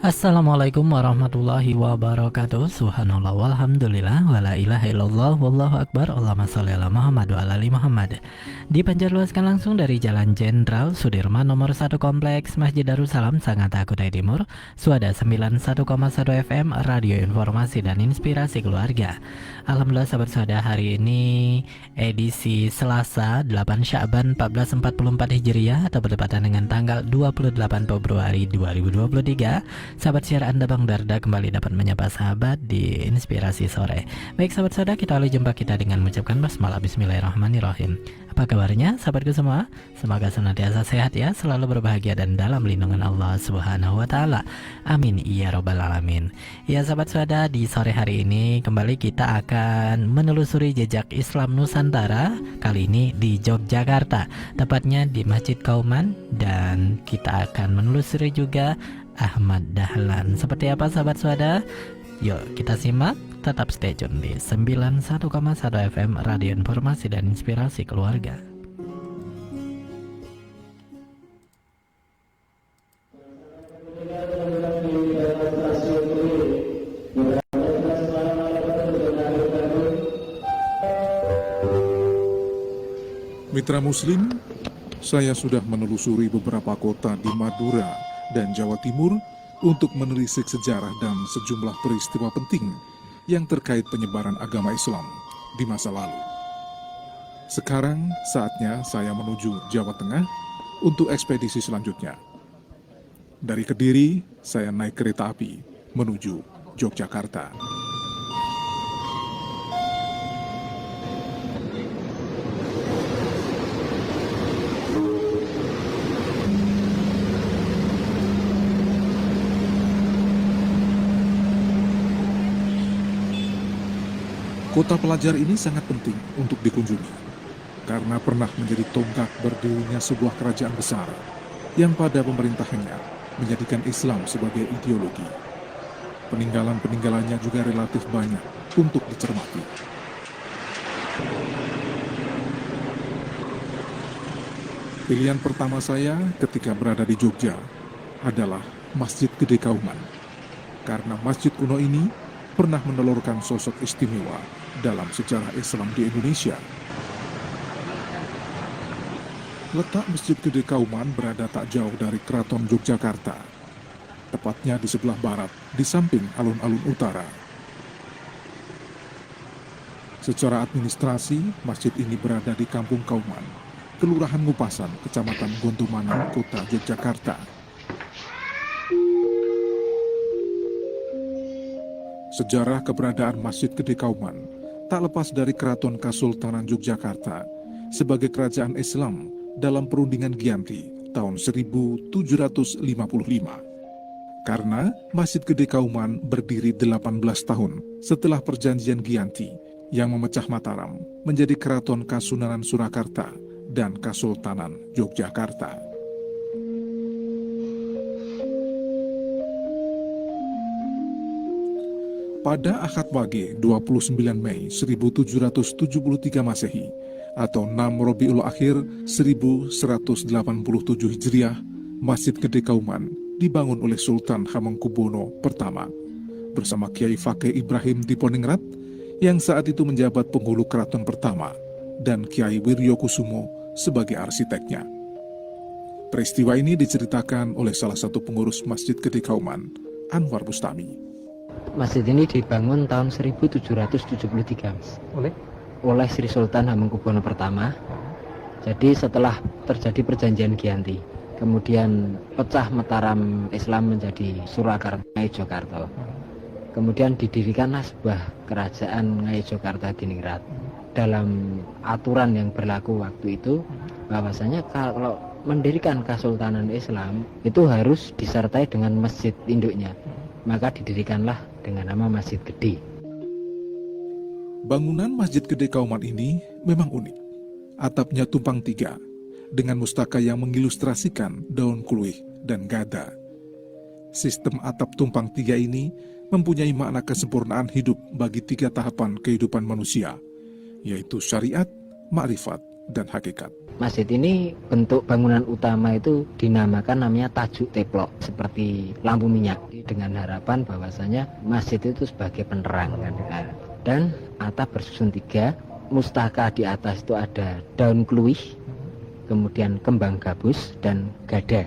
Assalamualaikum warahmatullahi wabarakatuh. Subhanallah walhamdulillah wala ilaha illallah wallahu akbar. Allahumma sholli ala Muhammad wa ala ali Muhammad. Dipancarluaskan langsung dari Jalan Jenderal Sudirman nomor 1 Kompleks Masjid Darussalam Sangatta Kutai Timur. Suada 91,1 FM Radio Informasi dan Inspirasi Keluarga. Alhamdulillah sahabat suada, hari ini edisi Selasa 8 Sya'ban 1444 Hijriah atau bertepatan dengan tanggal 28 Februari 2023. Sahabat siar Anda Bang Darda kembali dapat menyapa sahabat di Inspirasi Sore. Baik sahabat saudara, kita awali jumpa kita dengan mengucapkan basmalah bismillahirrahmanirrahim. Apa kabarnya sahabatku semua? Semoga senantiasa sehat ya, selalu berbahagia dan dalam lindungan Allah Subhanahu wa taala. Amin ya robbal alamin. Ya sahabat saudara, di sore hari ini kembali kita akan menelusuri jejak Islam Nusantara, kali ini di Yogyakarta, tepatnya di Masjid Kauman, dan kita akan menelusuri juga Ahmad Dahlan. Seperti apa sahabat suada? Yuk kita simak, tetap stay tune di 91,1 FM Radio Informasi dan Inspirasi Keluarga. Mitra Muslim, saya sudah menelusuri beberapa kota di Madura dan Jawa Timur untuk menelisik sejarah dan sejumlah peristiwa penting yang terkait penyebaran agama Islam di masa lalu. Sekarang saatnya saya menuju Jawa Tengah untuk ekspedisi selanjutnya. Dari Kediri, saya naik kereta api menuju Yogyakarta. Kota pelajar ini sangat penting untuk dikunjungi, karena pernah menjadi tonggak berdirinya sebuah kerajaan besar, yang pada pemerintahannya menjadikan Islam sebagai ideologi. Peninggalan-peninggalannya juga relatif banyak untuk dicermati. Pilihan pertama saya ketika berada di Jogja adalah Masjid Gede Kauman, karena masjid kuno ini pernah menelurkan sosok istimewa dalam sejarah Islam di Indonesia. Letak Masjid Gede Kauman berada tak jauh dari Keraton Yogyakarta, tepatnya di sebelah barat, di samping alun-alun utara. Secara administrasi, masjid ini berada di Kampung Kauman, Kelurahan Ngupasan, Kecamatan Gondomanan, Kota Yogyakarta. Sejarah keberadaan Masjid Gede Kauman tak lepas dari Keraton Kasultanan Yogyakarta sebagai kerajaan Islam dalam perundingan Giyanti tahun 1755. Karena Masjid Gede Kauman berdiri 18 tahun setelah perjanjian Giyanti yang memecah Mataram menjadi Keraton Kasunanan Surakarta dan Kasultanan Yogyakarta. Pada Ahad Wage 29 Mei 1773 Masehi atau 6 Rabiul Akhir 1187 Hijriah, Masjid Gede Kauman dibangun oleh Sultan Hamengkubuwono I bersama Kiai Fakih Ibrahim Diponingrat yang saat itu menjabat penghulu keraton pertama dan Kiai Wiryokusumo sebagai arsiteknya. Peristiwa ini diceritakan oleh salah satu pengurus Masjid Gede Kauman, Anwar Bustami. Masjid ini dibangun tahun 1773 oleh Sri Sultan Hamengkubuwono I. Jadi setelah terjadi perjanjian Giyanti, kemudian pecah Mataram Islam menjadi Surakarta Ngayogyakarta. Kemudian didirikanlah sebuah kerajaan Ngayogyakarta Diningrat. Dalam aturan yang berlaku waktu itu, bahwasanya kalau mendirikan Kesultanan Islam itu harus disertai dengan masjid induknya. Maka didirikanlah dengan nama Masjid Gede. Bangunan Masjid Gede Kauman ini memang unik. Atapnya tumpang tiga, dengan mustaka yang mengilustrasikan daun kluih dan gada. Sistem atap tumpang tiga ini mempunyai makna kesempurnaan hidup bagi 3 tahapan kehidupan manusia, yaitu syariat, makrifat, dan hakikat. Masjid ini bentuk bangunan utama itu dinamakan namanya tajuk teplok, seperti lampu minyak. dengan harapan bahwasanya masjid itu sebagai penerang kan. Dan atap bersusun 3, mustaka di atas itu ada daun kluwih, kemudian kembang gabus dan gada.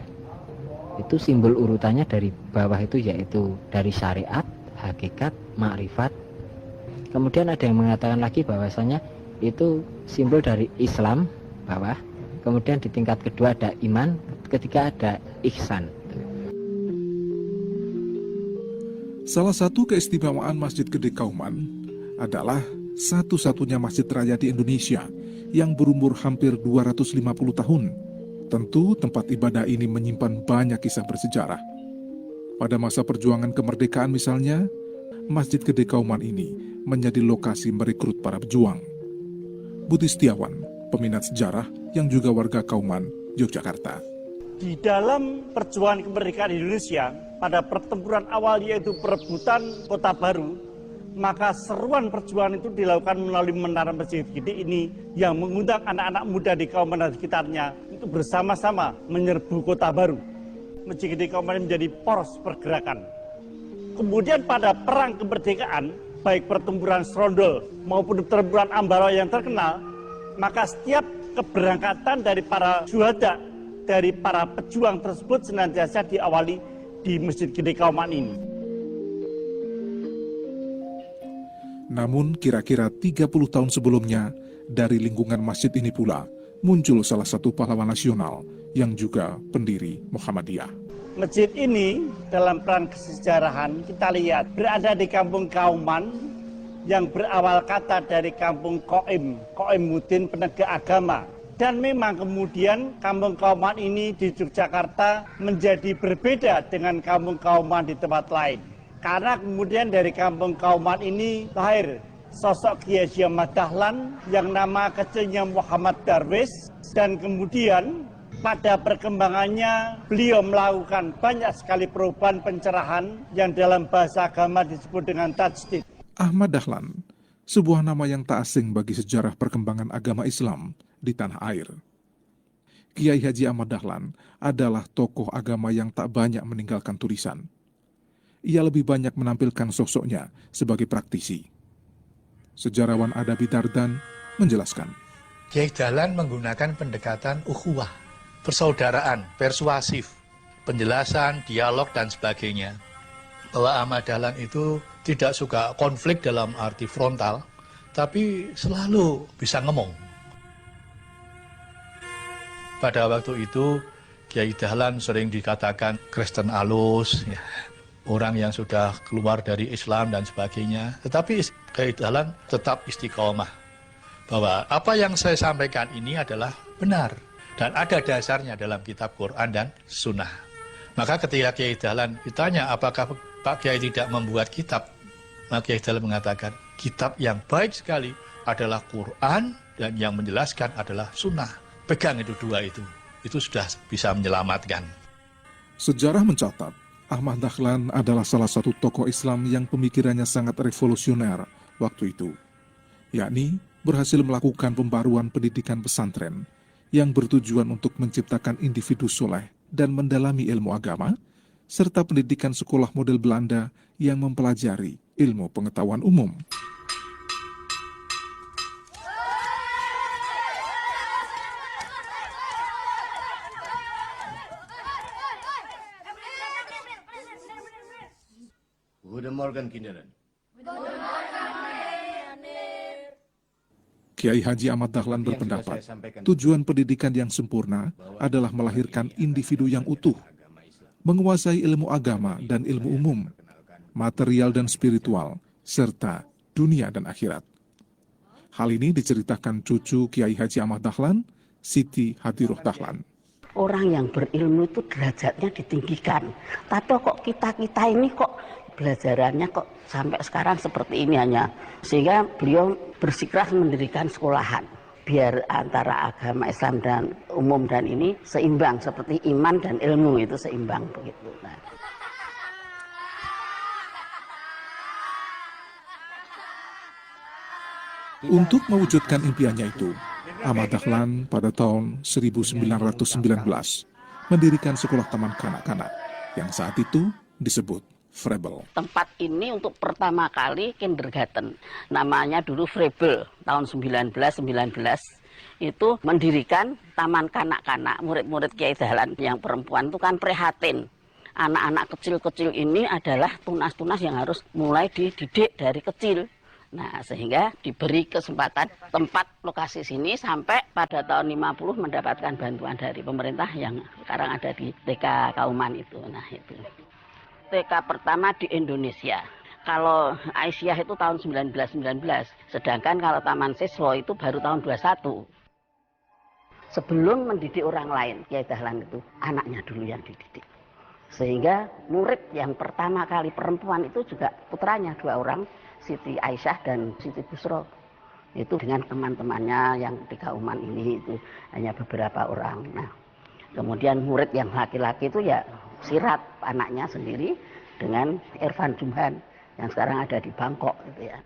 Itu simbol urutannya dari bawah itu yaitu dari syariat, hakikat, makrifat. Kemudian ada yang mengatakan lagi bahwasanya itu simbol dari Islam bawah. Kemudian di tingkat kedua ada iman, ketiga ada ihsan. Salah satu keistimewaan Masjid Gede Kauman adalah satu-satunya masjid raya di Indonesia yang berumur hampir 250 tahun. Tentu tempat ibadah ini menyimpan banyak kisah bersejarah. Pada masa perjuangan kemerdekaan misalnya, Masjid Gede Kauman ini menjadi lokasi merekrut para pejuang. Budi Setiawan, peminat sejarah yang juga warga Kauman, Yogyakarta. Di dalam perjuangan kemerdekaan Indonesia, pada pertempuran awal yaitu perebutan Kota Baru, maka seruan perjuangan itu dilakukan melalui Menara Masjid Gede ini yang mengundang anak-anak muda di Kauman dan sekitarnya untuk bersama-sama menyerbu Kota Baru. Masjid Gede Kauman menjadi poros pergerakan. Kemudian pada perang kemerdekaan, baik pertempuran Serondol maupun pertempuran Ambarawa yang terkenal, maka setiap keberangkatan dari para syuhada, dari para pejuang tersebut senantiasa diawali di Masjid Gede Kauman ini. Namun kira-kira 30 tahun sebelumnya, dari lingkungan masjid ini pula muncul salah satu pahlawan nasional yang juga pendiri Muhammadiyah. Masjid ini dalam peran kesejarahan kita lihat berada di kampung Kauman yang berawal kata dari kampung Koimuddin penegak agama. Dan memang kemudian kampung Kauman ini di Yogyakarta menjadi berbeda dengan kampung Kauman di tempat lain. Karena kemudian dari kampung Kauman ini lahir sosok Kiai Haji Ahmad Dahlan yang nama kecilnya Muhammad Darwis. Dan kemudian pada perkembangannya beliau melakukan banyak sekali perubahan pencerahan yang dalam bahasa agama disebut dengan tajdid. Ahmad Dahlan, sebuah nama yang tak asing bagi sejarah perkembangan agama Islam di tanah air. Kiai Haji Ahmad Dahlan adalah tokoh agama yang tak banyak meninggalkan tulisan. Ia lebih banyak menampilkan sosoknya sebagai praktisi. Sejarawan Adabi Dardan menjelaskan. Kiai Dahlan menggunakan pendekatan ukhuwah, persaudaraan, persuasif, penjelasan, dialog, dan sebagainya. Bahwa Ahmad Dahlan itu tidak suka konflik dalam arti frontal, tapi selalu bisa ngomong. Pada waktu itu, Kiai Dahlan sering dikatakan Kristen alus, ya, orang yang sudah keluar dari Islam dan sebagainya. Tetapi Kiai Dahlan tetap istiqomah, bahwa apa yang saya sampaikan ini adalah benar. Dan ada dasarnya dalam kitab Quran dan Sunnah. Maka ketika Kiai Dahlan ditanya apakah Pak Kiai tidak membuat kitab, maka Kiai Dahlan mengatakan kitab yang baik sekali adalah Quran dan yang menjelaskan adalah Sunnah. Pegang itu dua itu sudah bisa menyelamatkan. Sejarah mencatat, Ahmad Dahlan adalah salah satu tokoh Islam yang pemikirannya sangat revolusioner waktu itu, yakni berhasil melakukan pembaruan pendidikan pesantren yang bertujuan untuk menciptakan individu soleh dan mendalami ilmu agama, serta pendidikan sekolah model Belanda yang mempelajari ilmu pengetahuan umum. Guten Morgen, Kinderen. Kiai Haji Ahmad Dahlan berpendapat, tujuan pendidikan yang sempurna adalah melahirkan individu yang utuh, menguasai ilmu agama dan ilmu umum, material dan spiritual, serta dunia dan akhirat. Hal ini diceritakan cucu Kiai Haji Ahmad Dahlan, Siti Hadiroh Dahlan. Orang yang berilmu itu derajatnya ditinggikan. Tapi kok kita ini kok belajarannya kok sampai sekarang seperti ini hanya. Sehingga beliau bersikeras mendirikan sekolahan. Biar antara agama Islam dan umum dan ini seimbang. Seperti iman dan ilmu itu seimbang begitu. Nah. Untuk mewujudkan impiannya itu, Ahmad Dahlan pada tahun 1919 mendirikan sekolah taman kanak-kanak yang saat itu disebut Frebel. Tempat ini untuk pertama kali kindergarten. Namanya dulu Frebel, tahun 1919. Itu mendirikan taman kanak-kanak. Murid-murid Kiai Dahlan yang perempuan itu kan prihatin. Anak-anak kecil-kecil ini adalah tunas-tunas yang harus mulai dididik dari kecil. Nah, sehingga diberi kesempatan tempat lokasi sini sampai pada tahun 50 mendapatkan bantuan dari pemerintah yang sekarang ada di TK Kauman itu. Nah, itu. TK pertama di Indonesia. Kalau Aisyah itu tahun 1919, sedangkan kalau Taman Siswa itu baru tahun 21. Sebelum mendidik orang lain, Kiai Dahlan itu anaknya dulu yang dididik. Sehingga murid yang pertama kali perempuan itu juga putranya 2 orang, Siti Aisyah dan Siti Busro. Itu dengan teman-temannya yang di Kauman ini itu hanya beberapa orang. Nah, kemudian murid yang laki-laki itu ya Sirat, anaknya sendiri, dengan Irfan Jumhan yang sekarang ada di Bangkok gitu ya.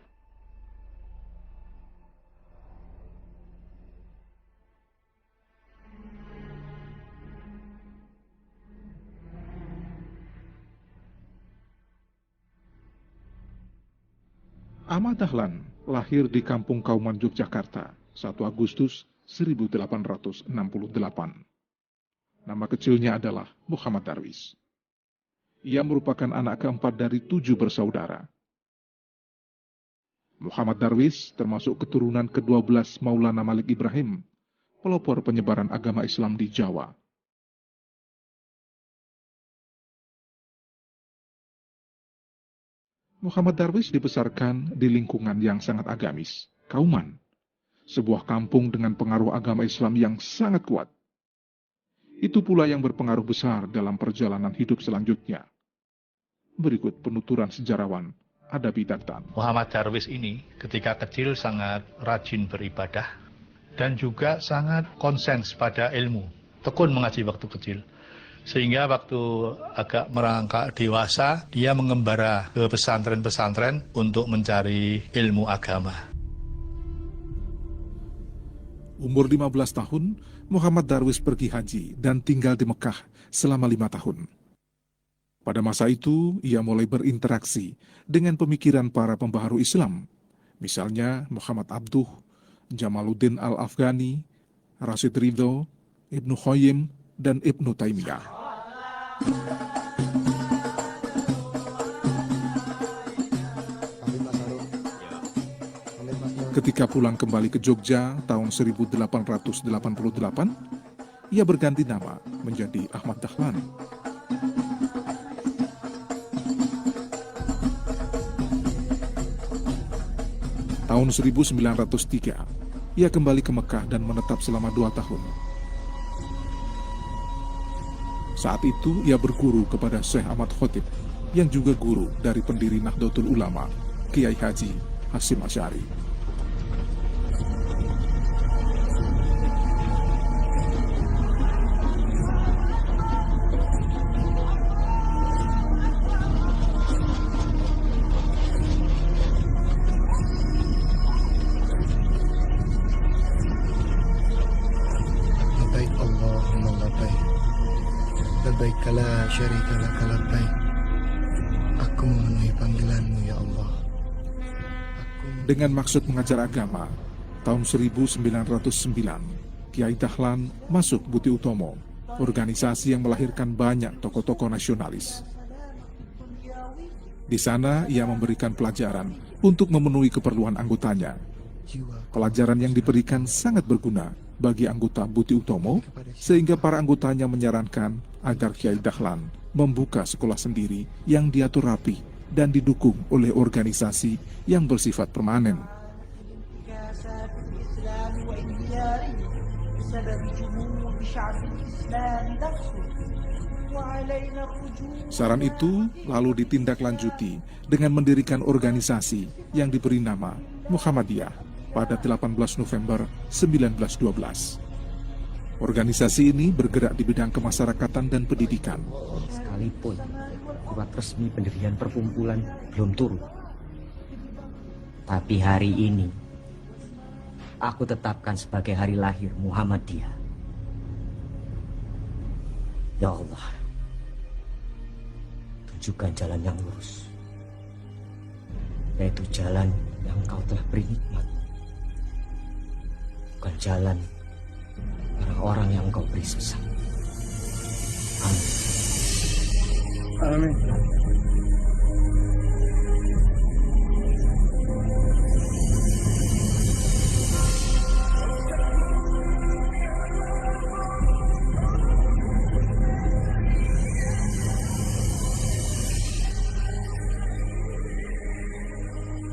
Ahmad Dahlan lahir di Kampung Kauman, Yogyakarta, 1 Agustus 1868. Nama kecilnya adalah Muhammad Darwis. Ia merupakan anak keempat dari 7 bersaudara. Muhammad Darwis termasuk keturunan ke-12 Maulana Malik Ibrahim, pelopor penyebaran agama Islam di Jawa. Muhammad Darwis dibesarkan di lingkungan yang sangat agamis, Kauman, sebuah kampung dengan pengaruh agama Islam yang sangat kuat. Itu pula yang berpengaruh besar dalam perjalanan hidup selanjutnya. Berikut penuturan sejarawan Adabi Daktan. Muhammad Darwis ini ketika kecil sangat rajin beribadah dan juga sangat konsens pada ilmu, tekun mengaji waktu kecil. Sehingga waktu agak merangkak dewasa, dia mengembara ke pesantren-pesantren untuk mencari ilmu agama. Umur 15 tahun, Muhammad Darwis pergi haji dan tinggal di Mekah selama 5 tahun. Pada masa itu, ia mulai berinteraksi dengan pemikiran para pembaharu Islam, misalnya Muhammad Abduh, Jamaluddin Al-Afghani, Rashid Ridho, Ibnu Qayyim, dan Ibnu Taimiyah. Ketika pulang kembali ke Jogja tahun 1888, ia berganti nama menjadi Ahmad Dahlan. Tahun 1903, ia kembali ke Mekah dan menetap selama 2 tahun. Saat itu ia berguru kepada Syekh Ahmad Khotib, yang juga guru dari pendiri Nahdlatul Ulama, Kiai Haji Hasyim Asy'ari. Labbaik Allahumma labbaik. Labbaik la syarika lak labbaik. Aku memenuhi panggilanmu ya Allah. Dengan maksud mengajar agama, tahun 1909, Kiai Dahlan masuk Buti Utomo, organisasi yang melahirkan banyak tokoh-tokoh nasionalis. Di sana ia memberikan pelajaran untuk memenuhi keperluan anggotanya. Pelajaran yang diberikan sangat berguna bagi anggota Buti Utomo, sehingga para anggotanya menyarankan agar Kiai Dahlan membuka sekolah sendiri yang diatur rapi dan didukung oleh organisasi yang bersifat permanen. Saran itu lalu ditindaklanjuti dengan mendirikan organisasi yang diberi nama Muhammadiyah pada 18 November 1912. Organisasi ini bergerak di bidang kemasyarakatan dan pendidikan. Sekalipun surat resmi pendirian perkumpulan belum turun, tapi hari ini aku tetapkan sebagai hari lahir Muhammadiyah. Ya Allah, menunjukkan jalan yang lurus, yaitu jalan yang Engkau telah beri nikmat, bukan jalan orang-orang yang Engkau beri sesat. Amin. Amin.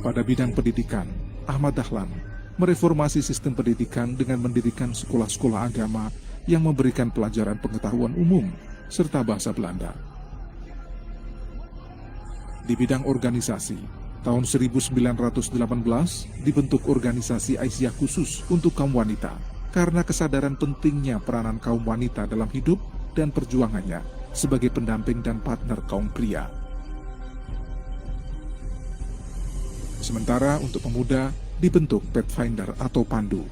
Pada bidang pendidikan, Ahmad Dahlan mereformasi sistem pendidikan dengan mendirikan sekolah-sekolah agama yang memberikan pelajaran pengetahuan umum serta bahasa Belanda. Di bidang organisasi, tahun 1918 dibentuk organisasi Aisyah khusus untuk kaum wanita karena kesadaran pentingnya peranan kaum wanita dalam hidup dan perjuangannya sebagai pendamping dan partner kaum pria. Sementara untuk pemuda dibentuk Pathfinder atau Pandu.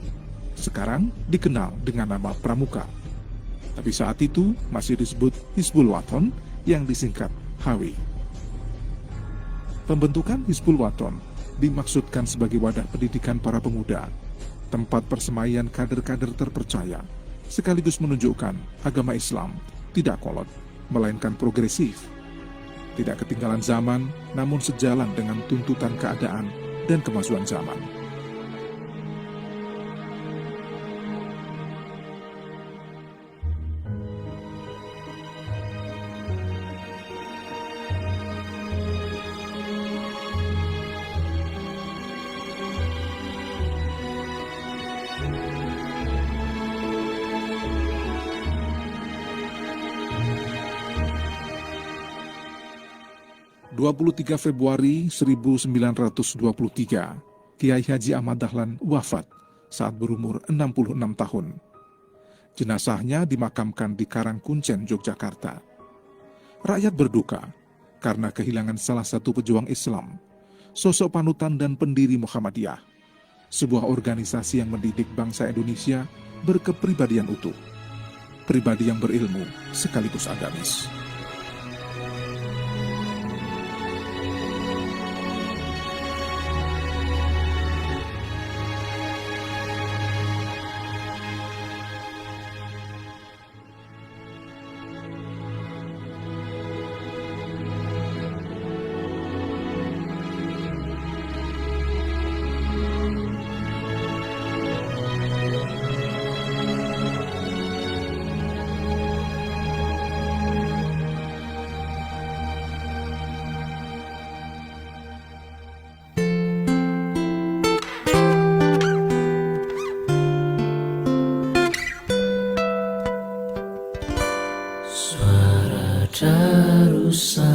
Sekarang dikenal dengan nama Pramuka. Tapi saat itu masih disebut Hizbul Wathon yang disingkat HW. Pembentukan Hizbul Wathon dimaksudkan sebagai wadah pendidikan para pemuda, tempat persemaian kader-kader terpercaya, sekaligus menunjukkan agama Islam tidak kolot, melainkan progresif. Tidak ketinggalan zaman, namun sejalan dengan tuntutan keadaan dan kemajuan zaman. (23 Februari 1923), Kiai Haji Ahmad Dahlan wafat saat berumur 66 tahun. Jenazahnya dimakamkan di Karangkuncen, Yogyakarta. Rakyat berduka karena kehilangan salah satu pejuang Islam, sosok panutan dan pendiri Muhammadiyah, sebuah organisasi yang mendidik bangsa Indonesia berkepribadian utuh, pribadi yang berilmu sekaligus agamis. Suara Darussalam.